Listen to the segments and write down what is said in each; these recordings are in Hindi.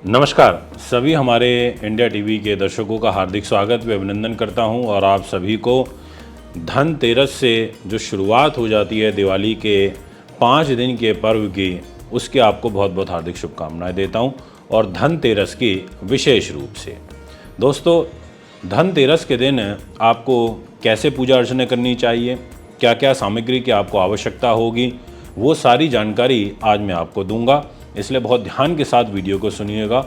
नमस्कार, सभी हमारे इंडिया टीवी के दर्शकों का हार्दिक स्वागत व अभिनंदन करता हूं और आप सभी को धनतेरस से जो शुरुआत हो जाती है दिवाली के 5 दिन के पर्व की, उसके आपको बहुत बहुत हार्दिक शुभकामनाएं देता हूं। और धनतेरस की विशेष रूप से दोस्तों, धनतेरस के दिन आपको कैसे पूजा अर्चना करनी चाहिए, क्या क्या सामग्री की आपको आवश्यकता होगी, वो सारी जानकारी आज मैं आपको दूंगा। इसलिए बहुत ध्यान के साथ वीडियो को सुनिएगा।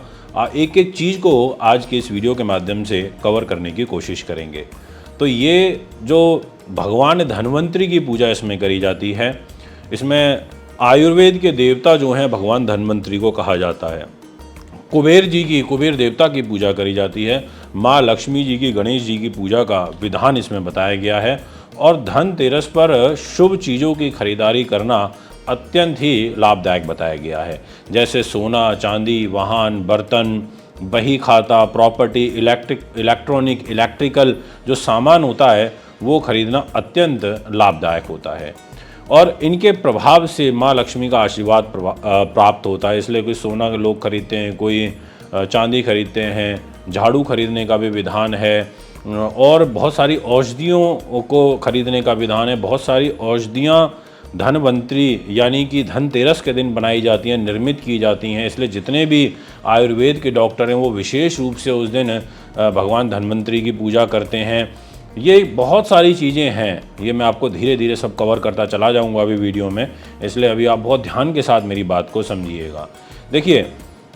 एक एक चीज़ को आज के इस वीडियो के माध्यम से कवर करने की कोशिश करेंगे। तो ये जो भगवान धन्वंतरी की पूजा इसमें करी जाती है, इसमें आयुर्वेद के देवता जो हैं भगवान धन्वंतरी को कहा जाता है। कुबेर देवता की पूजा करी जाती है। माँ लक्ष्मी जी की, गणेश जी की पूजा का विधान इसमें बताया गया है। और धनतेरस पर शुभ चीज़ों की खरीदारी करना अत्यंत ही लाभदायक बताया गया है। जैसे सोना, चांदी, वाहन, बर्तन, बही खाता, प्रॉपर्टी, इलेक्ट्रिकल जो सामान होता है वो खरीदना अत्यंत लाभदायक होता है। और इनके प्रभाव से माँ लक्ष्मी का आशीर्वाद प्राप्त होता है। इसलिए कोई सोना लोग खरीदते हैं, कोई चांदी खरीदते हैं, झाड़ू खरीदने का भी विधान है और बहुत सारी औषधियों को खरीदने का विधान है। बहुत सारी औषधियाँ धनवंतरी यानी कि धनतेरस के दिन बनाई जाती हैं, निर्मित की जाती हैं। इसलिए जितने भी आयुर्वेद के डॉक्टर हैं वो विशेष रूप से उस दिन भगवान धन्वंतरी की पूजा करते हैं। ये बहुत सारी चीज़ें हैं, ये मैं आपको धीरे धीरे सब कवर करता चला जाऊंगा अभी वीडियो में। इसलिए अभी आप बहुत ध्यान के साथ मेरी बात को समझिएगा। देखिए,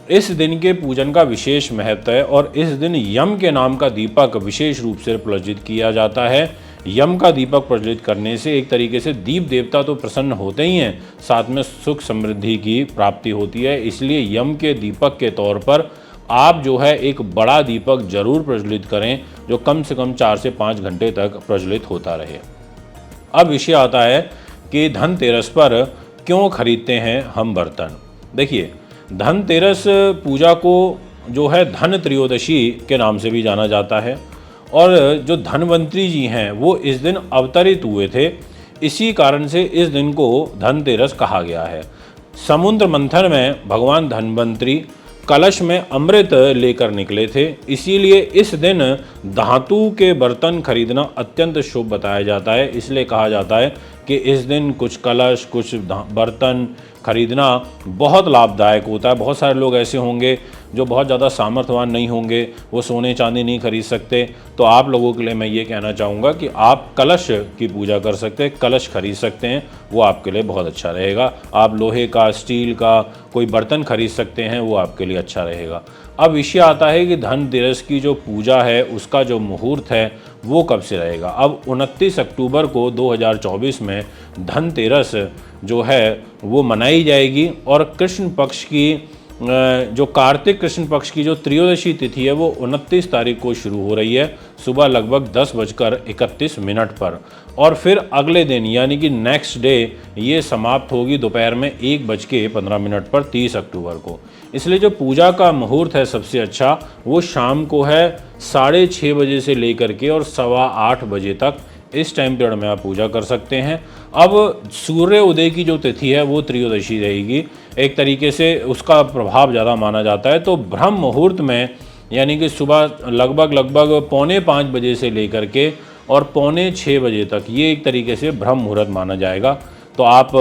इस दिन के पूजन का विशेष महत्व है और इस दिन यम के नाम का दीपक विशेष रूप से प्रज्वलित किया जाता है। यम का दीपक प्रज्वलित करने से एक तरीके से दीप देवता तो प्रसन्न होते ही हैं, साथ में सुख समृद्धि की प्राप्ति होती है। इसलिए यम के दीपक के तौर पर आप जो है एक बड़ा दीपक जरूर प्रज्वलित करें, जो कम से कम 4 से 5 घंटे तक प्रज्वलित होता रहे। अब विषय आता है कि धनतेरस पर क्यों खरीदते हैं हम बर्तन। देखिए, धनतेरस पूजा को जो है धन त्रयोदशी के नाम से भी जाना जाता है और जो धन्वंतरी जी हैं वो इस दिन अवतरित हुए थे। इसी कारण से इस दिन को धनतेरस कहा गया है। समुद्र मंथन में भगवान धन्वंतरी कलश में अमृत लेकर निकले थे, इसीलिए इस दिन धातु के बर्तन खरीदना अत्यंत शुभ बताया जाता है। इसलिए कहा जाता है कि इस दिन कुछ कलश, कुछ बर्तन खरीदना बहुत लाभदायक होता है। बहुत सारे लोग ऐसे होंगे जो बहुत ज़्यादा सामर्थ्यवान नहीं होंगे, वो सोने चांदी नहीं खरीद सकते, तो आप लोगों के लिए मैं ये कहना चाहूँगा कि आप कलश की पूजा कर सकते हैं, कलश खरीद सकते हैं, वो आपके लिए बहुत अच्छा रहेगा। आप लोहे का, स्टील का कोई बर्तन खरीद सकते हैं, वो आपके लिए अच्छा रहेगा। अब विषय आता है कि धनतेरस की जो पूजा है उसका जो मुहूर्त है वो कब से रहेगा। अब 29 अक्टूबर को 2024 में धनतेरस जो है वो मनाई जाएगी और कृष्ण पक्ष की जो कार्तिक कृष्ण पक्ष की जो त्रयोदशी तिथि है वो 29 तारीख को शुरू हो रही है, सुबह लगभग 10:31 पर, और फिर अगले दिन यानी कि नेक्स्ट डे ये समाप्त होगी दोपहर में 1:15 पर 30 अक्टूबर को। इसलिए जो पूजा का मुहूर्त है सबसे अच्छा वो शाम को है 6:30 बजे से लेकर के और 8:15 बजे तक। इस टाइम पीरियड में आप पूजा कर सकते हैं। अब सूर्य उदय की जो तिथि है वो त्रयोदशी रहेगी, एक तरीके से उसका प्रभाव ज़्यादा माना जाता है। तो ब्रह्म मुहूर्त में यानी कि सुबह लगभग 4:45 बजे से लेकर के और 5:45 बजे तक ये एक तरीके से ब्रह्म मुहूर्त माना जाएगा। तो आप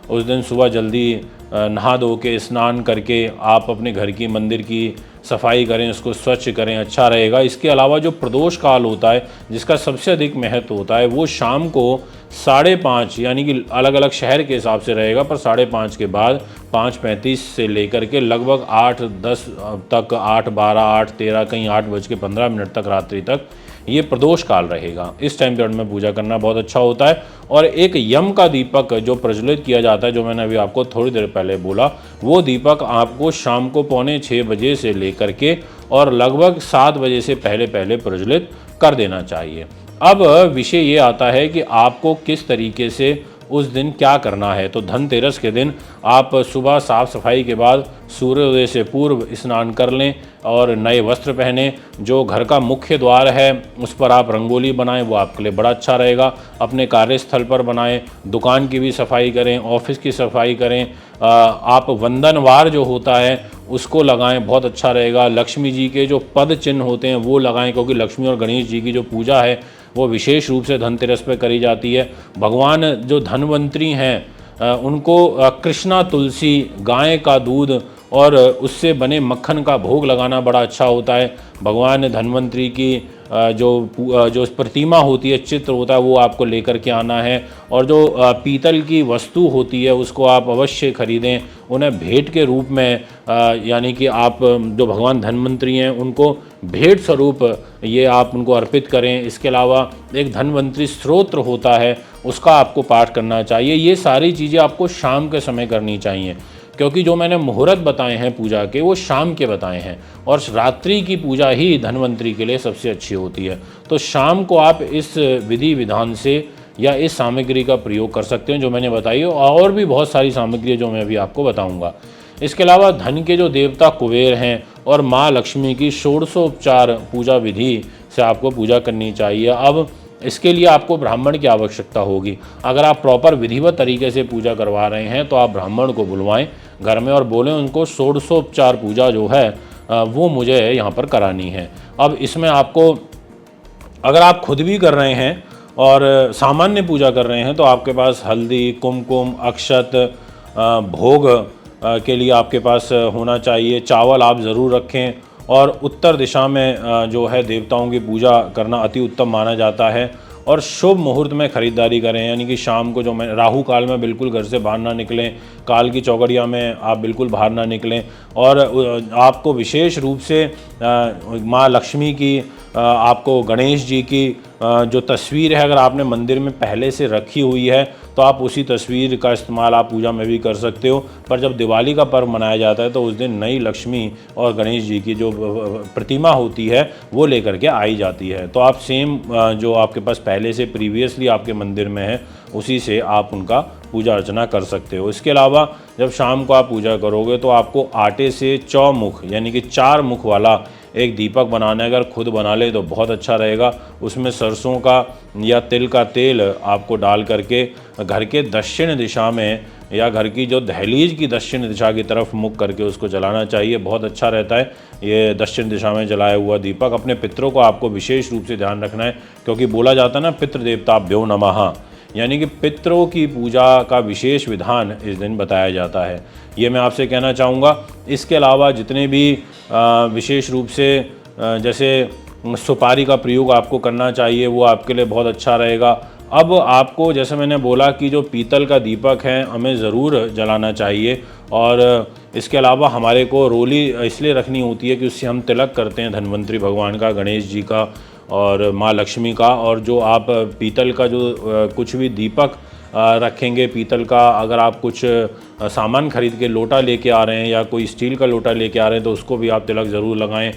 उस दिन सुबह जल्दी नहा धो के स्नान करके आप अपने घर की, मंदिर की सफाई करें, उसको स्वच्छ करें, अच्छा रहेगा। इसके अलावा जो प्रदोष काल होता है जिसका सबसे अधिक महत्व होता है वो शाम को 5:30 यानी कि अलग अलग शहर के हिसाब से रहेगा, पर 5:30 के बाद 5:35 से लेकर के लगभग 8:10 तक, 8:12, 8:13, कहीं 8:15 तक रात्रि तक ये प्रदोष काल रहेगा। इस टाइम पीरियड में पूजा करना बहुत अच्छा होता है। और एक यम का दीपक जो प्रज्वलित किया जाता है, जो मैंने अभी आपको थोड़ी देर पहले बोला, वो दीपक आपको शाम को 5:45 बजे से लेकर के और लगभग 7 बजे से पहले पहले प्रज्वलित कर देना चाहिए। अब विषय ये आता है कि आपको किस तरीके से उस दिन क्या करना है। तो धनतेरस के दिन आप सुबह साफ सफाई के बाद सूर्योदय से पूर्व स्नान कर लें और नए वस्त्र पहने। जो घर का मुख्य द्वार है उस पर आप रंगोली बनाएं, वो आपके लिए बड़ा अच्छा रहेगा। अपने कार्यस्थल पर बनाएं, दुकान की भी सफाई करें, ऑफिस की सफाई करें। आप वंदनवार जो होता है उसको लगाएं, बहुत अच्छा रहेगा। लक्ष्मी जी के जो पद चिन्ह होते हैं वो लगाएं, क्योंकि लक्ष्मी और गणेश जी की जो पूजा है वो विशेष रूप से धनतेरस पे करी जाती है। भगवान जो धन्वंतरी हैं उनको कृष्णा तुलसी, गाय का दूध और उससे बने मक्खन का भोग लगाना बड़ा अच्छा होता है। भगवान धन्वंतरी की जो प्रतिमा होती है, चित्र होता है, वो आपको लेकर के आना है। और जो पीतल की वस्तु होती है उसको आप अवश्य खरीदें, उन्हें भेंट के रूप में यानी कि आप जो भगवान धन्वंतरी हैं उनको भेंट स्वरूप ये आप उनको अर्पित करें। इसके अलावा एक धन्वंतरी स्तोत्र होता है, उसका आपको पाठ करना चाहिए। ये सारी चीज़ें आपको शाम के समय करनी चाहिए, क्योंकि जो मैंने मुहूर्त बताए हैं पूजा के वो शाम के बताए हैं, और रात्रि की पूजा ही धन्वंतरी के लिए सबसे अच्छी होती है। तो शाम को आप इस विधि विधान से या इस सामग्री का प्रयोग कर सकते हैं जो मैंने बताई है, और भी बहुत सारी सामग्री जो मैं अभी आपको बताऊंगा। इसके अलावा धन के जो देवता कुबेर हैं और माँ लक्ष्मी की षोडशोपचार पूजा विधि से आपको पूजा करनी चाहिए। अब इसके लिए आपको ब्राह्मण की आवश्यकता होगी। अगर आप प्रॉपर विधिवत तरीके से पूजा करवा रहे हैं तो आप ब्राह्मण को बुलवाएं घर में और बोलें उनको षोडशोपचार पूजा जो है वो मुझे यहाँ पर करानी है। अब इसमें आपको, अगर आप खुद भी कर रहे हैं और सामान्य पूजा कर रहे हैं तो आपके पास हल्दी, कुमकुम, अक्षत, भोग के लिए आपके पास होना चाहिए। चावल आप ज़रूर रखें, और उत्तर दिशा में जो है देवताओं की पूजा करना अति उत्तम माना जाता है। और शुभ मुहूर्त में ख़रीदारी करें, यानी कि शाम को, जो मैं राहु काल में बिल्कुल घर से बाहर ना निकलें, काल की चौघड़िया में आप बिल्कुल बाहर ना निकलें। और आपको विशेष रूप से माँ लक्ष्मी की, आपको गणेश जी की जो तस्वीर है अगर आपने मंदिर में पहले से रखी हुई है तो आप उसी तस्वीर का इस्तेमाल आप पूजा में भी कर सकते हो। पर जब दिवाली का पर्व मनाया जाता है तो उस दिन नई लक्ष्मी और गणेश जी की जो प्रतिमा होती है वो लेकर के आई जाती है। तो आप सेम जो आपके पास पहले से प्रीवियसली आपके मंदिर में है उसी से आप उनका पूजा अर्चना कर सकते हो। इसके अलावा जब शाम को आप पूजा करोगे तो आपको आटे से चौमुख यानी कि 4 मुख वाला एक दीपक बनाना है। अगर खुद बना ले तो बहुत अच्छा रहेगा। उसमें सरसों का या तिल का तेल आपको डाल करके घर के दक्षिण दिशा में या घर की जो दहलीज की दक्षिण दिशा की तरफ मुख करके उसको जलाना चाहिए। बहुत अच्छा रहता है ये दक्षिण दिशा में जलाया हुआ दीपक। अपने पितरों को आपको विशेष रूप से ध्यान रखना है, क्योंकि बोला जाता है ना, पितृदेवताभ्यो नमः, यानी कि पितरों की पूजा का विशेष विधान इस दिन बताया जाता है। ये मैं आपसे कहना चाहूँगा। इसके अलावा जितने भी विशेष रूप से जैसे सुपारी का प्रयोग आपको करना चाहिए वो आपके लिए बहुत अच्छा रहेगा। अब आपको, जैसे मैंने बोला कि जो पीतल का दीपक है हमें ज़रूर जलाना चाहिए, और इसके अलावा हमारे को रोली इसलिए रखनी होती है कि उससे हम तिलक करते हैं धन्वंतरी भगवान का, गणेश जी का और माँ लक्ष्मी का। और जो आप पीतल का जो कुछ भी दीपक रखेंगे पीतल का, अगर आप कुछ सामान खरीद के लोटा लेके आ रहे हैं या कोई स्टील का लोटा लेके आ रहे हैं तो उसको भी आप तिलक ज़रूर लगाएं।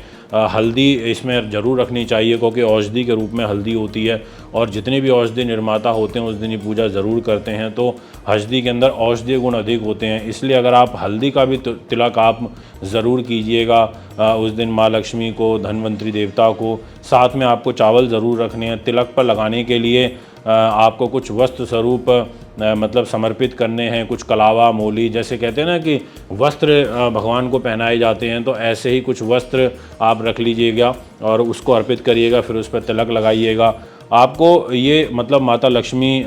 हल्दी इसमें ज़रूर रखनी चाहिए, क्योंकि औषधि के रूप में हल्दी होती है, और जितने भी औषधि निर्माता होते हैं उस दिन ये पूजा ज़रूर करते हैं। तो हल्दी के अंदर औषधीय गुण अधिक होते हैं, इसलिए अगर आप हल्दी का भी तिलक आप ज़रूर कीजिएगा उस दिन माँ लक्ष्मी को, धन्वंतरी देवता को। साथ में आपको चावल ज़रूर रखने हैं। तिलक पर लगाने के लिए आपको कुछ वस्त्र स्वरूप मतलब समर्पित करने हैं, कुछ कलावा, मोली, जैसे कहते हैं ना कि वस्त्र भगवान को पहनाए जाते हैं, तो ऐसे ही कुछ वस्त्र आप रख लीजिएगा और उसको अर्पित करिएगा, फिर उस पर तिलक लगाइएगा। आपको ये मतलब माता लक्ष्मी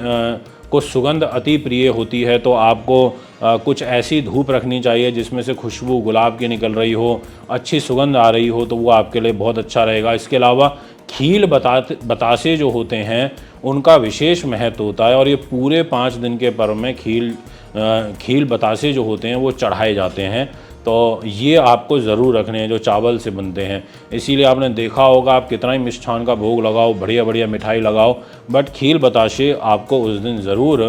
को सुगंध अति प्रिय होती है, तो आपको कुछ ऐसी धूप रखनी चाहिए जिसमें से खुशबू गुलाब की निकल रही हो, अच्छी सुगंध आ रही हो, तो वो आपके लिए बहुत अच्छा रहेगा। इसके अलावा खील बतासे जो होते हैं उनका विशेष महत्व होता है, और ये पूरे 5 दिन के पर्व में खील बतासे जो होते हैं वो चढ़ाए जाते हैं। तो ये आपको ज़रूर रखने हैं जो चावल से बनते हैं। इसीलिए आपने देखा होगा आप कितना ही मिष्ठान का भोग लगाओ, बढ़िया बढ़िया मिठाई लगाओ, बट खील बताशे आपको उस दिन ज़रूर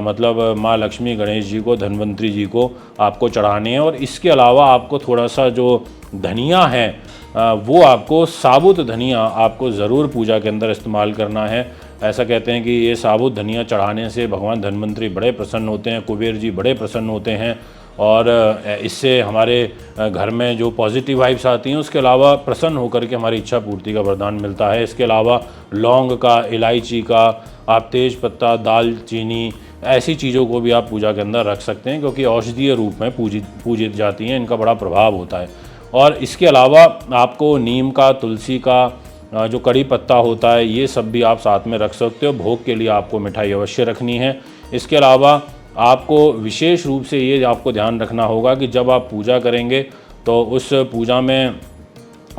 मतलब माँ लक्ष्मी, गणेश जी को, धन्वंतरी जी को आपको चढ़ाने हैं। और इसके अलावा आपको थोड़ा सा जो धनिया है वो आपको, साबुत धनिया आपको ज़रूर पूजा के अंदर इस्तेमाल करना है। ऐसा कहते हैं कि ये साबुत धनिया चढ़ाने से भगवान धन्वंतरी बड़े प्रसन्न होते हैं, कुबेर जी बड़े प्रसन्न होते हैं, और इससे हमारे घर में जो पॉजिटिव वाइब्स आती हैं, उसके अलावा प्रसन्न होकर के हमारी इच्छा पूर्ति का वरदान मिलता है। इसके अलावा लौंग का, इलायची का, आप तेज पत्ता, दालचीनी, ऐसी चीज़ों को भी आप पूजा के अंदर रख सकते हैं, क्योंकि औषधीय रूप में पूजित जाती हैं, इनका बड़ा प्रभाव होता है। और इसके अलावा आपको नीम का, तुलसी का, जो कड़ी पत्ता होता है, ये सब भी आप साथ में रख सकते हो। भोग के लिए आपको मिठाई अवश्य रखनी है। इसके अलावा आपको विशेष रूप से ये आपको ध्यान रखना होगा कि जब आप पूजा करेंगे तो उस पूजा में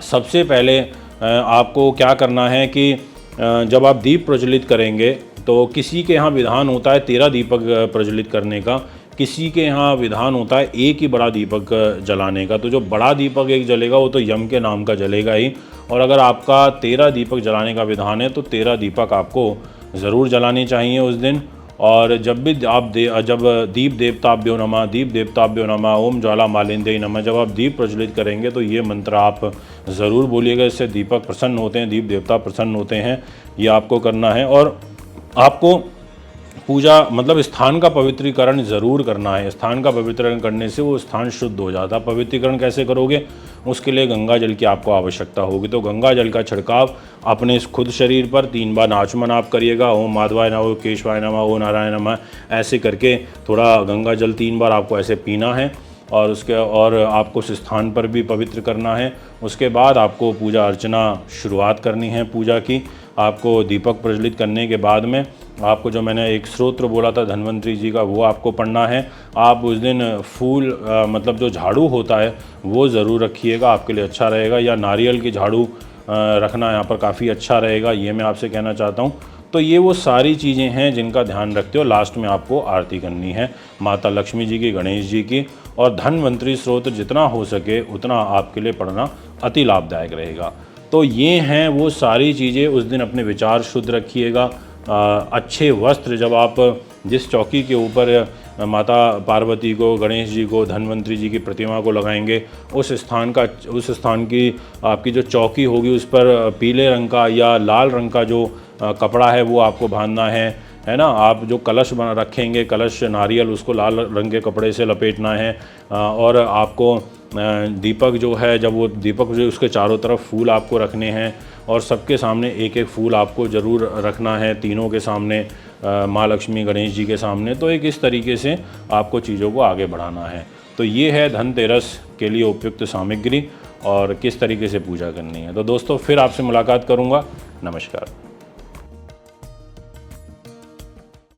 सबसे पहले आपको क्या करना है कि जब आप दीप प्रज्वलित करेंगे तो किसी के यहाँ विधान होता है 13 दीपक प्रज्वलित करने का, किसी के यहाँ विधान होता है एक ही बड़ा दीपक जलाने का। तो जो बड़ा दीपक एक जलेगा वो तो यम के नाम का जलेगा ही, और अगर आपका 13 दीपक जलाने का विधान है तो 13 दीपक आपको ज़रूर जलाने चाहिए उस दिन। और जब भी आप जब दीप देवताभ्यो नमः, दीप देवताभ्यो नमः, ओम ज्वाला मालिंदे नमः, जब आप दीप प्रज्वलित करेंगे तो ये मंत्र आप ज़रूर बोलिएगा। इससे दीपक प्रसन्न होते हैं, दीप देवता प्रसन्न होते हैं। ये आपको करना है। और आपको पूजा मतलब स्थान का पवित्रीकरण ज़रूर करना है। स्थान का पवित्रीकरण करने से वो स्थान शुद्ध हो जाता है। पवित्रीकरण कैसे करोगे? उसके लिए गंगा जल की आपको आवश्यकता होगी। तो गंगा जल का छिड़काव अपने इस खुद शरीर पर 3 बार आचमन आप करिएगा। ओम माधवाय नमः, केशवाय नमः, ओम नारायण नमः, ऐसे करके थोड़ा गंगा जल 3 बार आपको ऐसे पीना है। और आपको उस स्थान पर भी पवित्र करना है। उसके बाद आपको पूजा अर्चना शुरुआत करनी है पूजा की। आपको दीपक प्रज्वलित करने के बाद में आपको जो मैंने एक स्तोत्र बोला था धन्वंतरी जी का, वो आपको पढ़ना है। आप उस दिन फूल मतलब जो झाड़ू होता है वो ज़रूर रखिएगा, आपके लिए अच्छा रहेगा। या नारियल की झाड़ू रखना यहाँ पर काफ़ी अच्छा रहेगा, ये मैं आपसे कहना चाहता हूँ। तो ये वो सारी चीज़ें हैं जिनका ध्यान रखते हो। लास्ट में आपको आरती करनी है माता लक्ष्मी जी की, गणेश जी की, और धन्वंतरी स्तोत्र जितना हो सके उतना आपके लिए पढ़ना अति लाभदायक रहेगा। तो ये हैं वो सारी चीज़ें। उस दिन अपने विचार शुद्ध रखिएगा। अच्छे वस्त्र, जब आप जिस चौकी के ऊपर माता पार्वती को, गणेश जी को, धन्वंतरी जी की प्रतिमा को लगाएंगे, उस स्थान की आपकी जो चौकी होगी उस पर पीले रंग का या लाल रंग का जो कपड़ा है वो आपको बांधना है ना। आप जो कलश बना रखेंगे, कलश नारियल, उसको लाल रंग के कपड़े से लपेटना है। और आपको दीपक जो है, जब वो दीपक जो उसके चारों तरफ फूल आपको रखने हैं, और सबके सामने एक एक फूल आपको ज़रूर रखना है, तीनों के सामने, माँ लक्ष्मी, गणेश जी के सामने। तो एक इस तरीके से आपको चीज़ों को आगे बढ़ाना है। तो ये है धनतेरस के लिए उपयुक्त सामग्री और किस तरीके से पूजा करनी है। तो दोस्तों फिर आपसे मुलाकात करूँगा। नमस्कार।